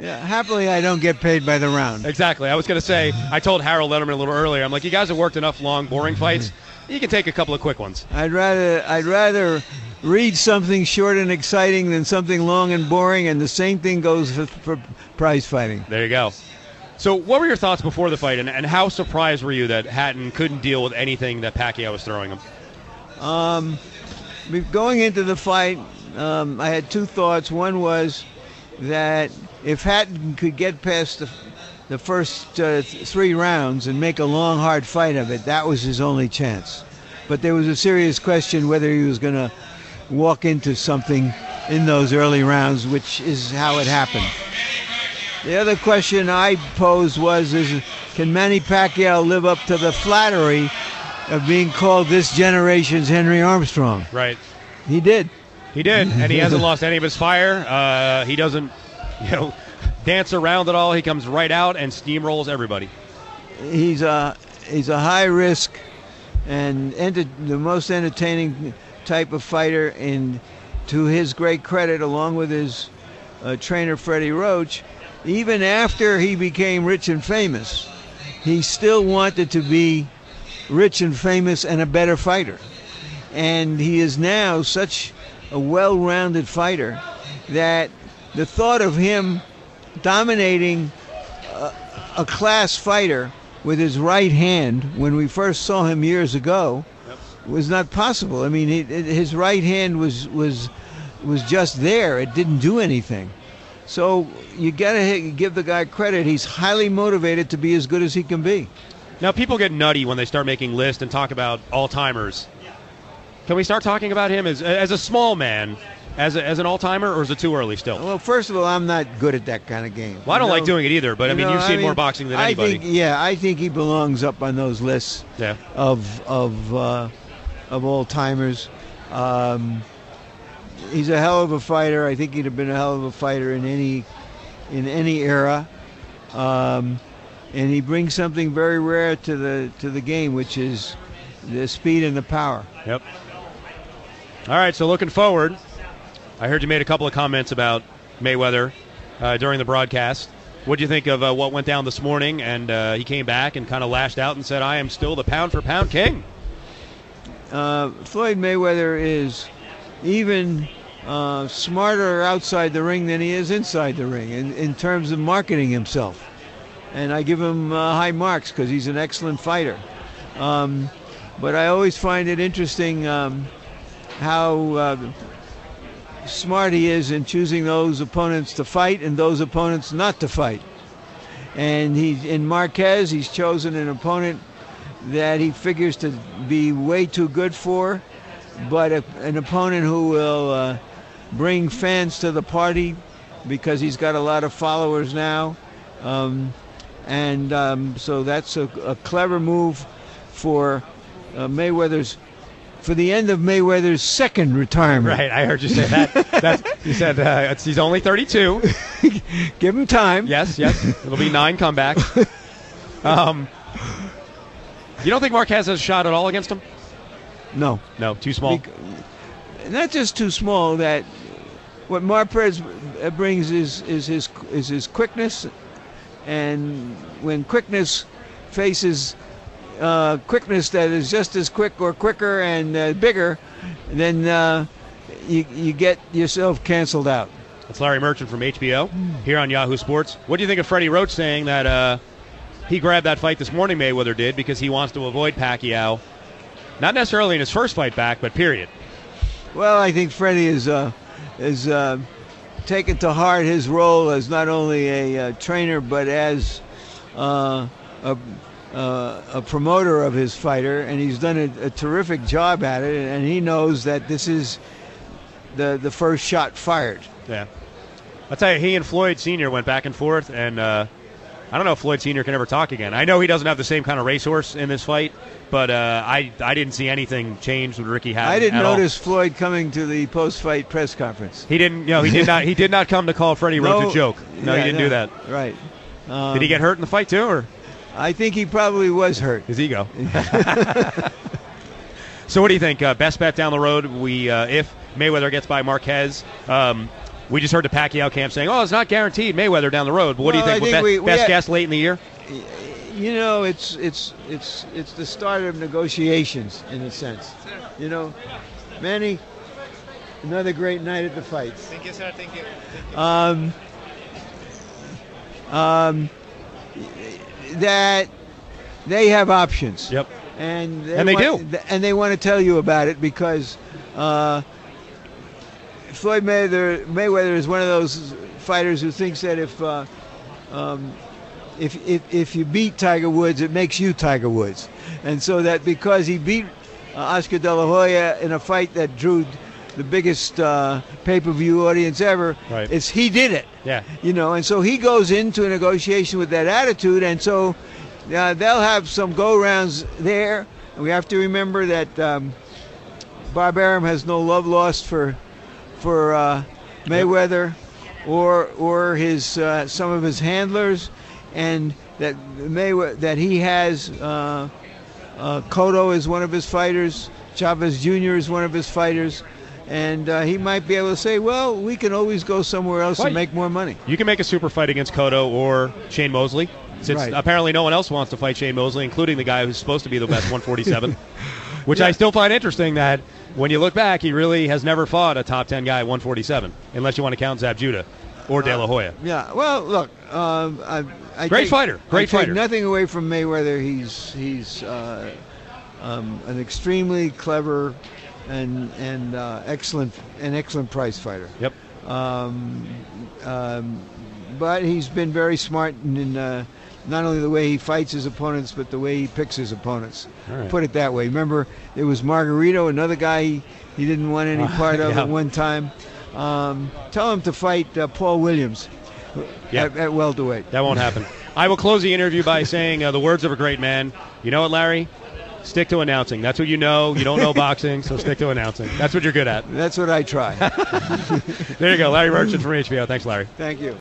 Yeah, happily, I don't get paid by the round. Exactly. I was going to say, I told Harold Letterman a little earlier, I'm like, you guys have worked enough long, boring fights. You can take a couple of quick ones. I'd rather read something short and exciting than something long and boring, and the same thing goes for prize fighting. There you go. So what were your thoughts before the fight, and how surprised were you that Hatton couldn't deal with anything that Pacquiao was throwing him? Going into the fight, I had two thoughts. One was that if Hatton could get past the first 3 rounds and make a long, hard fight of it, that was his only chance. But there was a serious question whether he was going to walk into something in those early rounds, which is how it happened. The other question I posed was, can Manny Pacquiao live up to the flattery of being called this generation's Henry Armstrong? Right. He did. He did, and he hasn't lost any of his fire. He doesn't, dance around at all. He comes right out and steamrolls everybody. He's a high risk and the most entertaining type of fighter. And to his great credit, along with his trainer Freddie Roach, even after he became rich and famous, he still wanted to be rich and famous and a better fighter. And he is now such a well-rounded fighter that the thought of him dominating a class fighter with his right hand, when we first saw him years ago, was not possible. I mean, his right hand was just there. It didn't do anything. So you got to give the guy credit. He's highly motivated to be as good as he can be. Now, people get nutty when they start making lists and talk about all-timers. Can we start talking about him as a small man, as an all-timer, or is it too early still? Well, first of all, I'm not good at that kind of game. Well, I don't like doing it either, but you've seen more boxing than anybody. I think he belongs up on those lists of all-timers. He's a hell of a fighter. I think he'd have been a hell of a fighter in any era. And he brings something very rare to the game, which is the speed and the power. Yep. All right, so looking forward, I heard you made a couple of comments about Mayweather during the broadcast. What do you think of what went down this morning? And he came back and kind of lashed out and said, I am still the pound-for-pound king. Floyd Mayweather is even smarter outside the ring than he is inside the ring in terms of marketing himself. And I give him high marks because he's an excellent fighter. But I always find it interesting how smart he is in choosing those opponents to fight and those opponents not to fight. And in Marquez, he's chosen an opponent that he figures to be way too good for, but an opponent who will bring fans to the party because he's got a lot of followers now. So that's a clever move for for the end of Mayweather's second retirement. Right, I heard you say that. You said he's only 32. Give him time. Yes. It'll be 9 comebacks. You don't think Marquez has a shot at all against him? No, too small. Not just too small. That what Marquez brings is his quickness, and when quickness faces quickness that is just as quick or quicker and bigger, then you get yourself canceled out. That's Larry Merchant from HBO here on Yahoo Sports. What do you think of Freddie Roach saying that he grabbed that fight this morning, Mayweather did, because he wants to avoid Pacquiao? Not necessarily in his first fight back, but period. Well, I think Freddie is taken to heart his role as not only a trainer but as a promoter of his fighter, and he's done a terrific job at it, and he knows that this is the first shot fired. Yeah. I'll tell you, he and Floyd Sr. went back and forth, and I don't know if Floyd Sr. can ever talk again. I know he doesn't have the same kind of racehorse in this fight, but I didn't see anything change with Ricky Hatton. I didn't notice all. Floyd coming to the post-fight press conference. He didn't. He did not. He did not come to call Freddie Roach a joke. No, he didn't do that. Right. Did he get hurt in the fight too, or? I think he probably was hurt. His ego. So what do you think? Best bet down the road, if Mayweather gets by Marquez, We just heard the Pacquiao camp saying, "Oh, it's not guaranteed Mayweather down the road." But what do you think? Best guess late in the year? You know, it's the start of negotiations in a sense. You know, Manny, another great night at the fights. Thank you, sir. Thank you. That they have options. Yep. And they do. And they want to tell you about it because Floyd Mayweather is one of those fighters who thinks that if you beat Tiger Woods, it makes you Tiger Woods. And so that because he beat Oscar De La Hoya in a fight that drew the biggest pay-per-view audience ever, right. He did it. Yeah. You know, and so he goes into a negotiation with that attitude, and so they'll have some go-rounds there. And we have to remember that Bob Arum has no love lost for Mayweather or his some of his handlers, and that he has Cotto is one of his fighters, Chavez Jr. is one of his fighters. And he might be able to say, well, we can always go somewhere else and make more money. You can make a super fight against Cotto or Shane Mosley, since apparently no one else wants to fight Shane Mosley, including the guy who's supposed to be the best 147, which I still find interesting that when you look back, he really has never fought a top 10 guy at 147, unless you want to count Zab Judah or De La Hoya. Yeah, well, look, great fighter. I take nothing away from Mayweather. He's an extremely clever and excellent prize fighter. Yep. But he's been very smart in not only the way he fights his opponents, but the way he picks his opponents. Right. Put it that way. Remember, it was Margarito, another guy he didn't want any part of at one time. Tell him to fight Paul Williams at welterweight. That won't happen. I will close the interview by saying the words of a great man. You know what, Larry? Stick to announcing. That's what you know. You don't know boxing, so stick to announcing. That's what you're good at. That's what I try. There you go. Larry Merchant from HBO. Thanks, Larry. Thank you.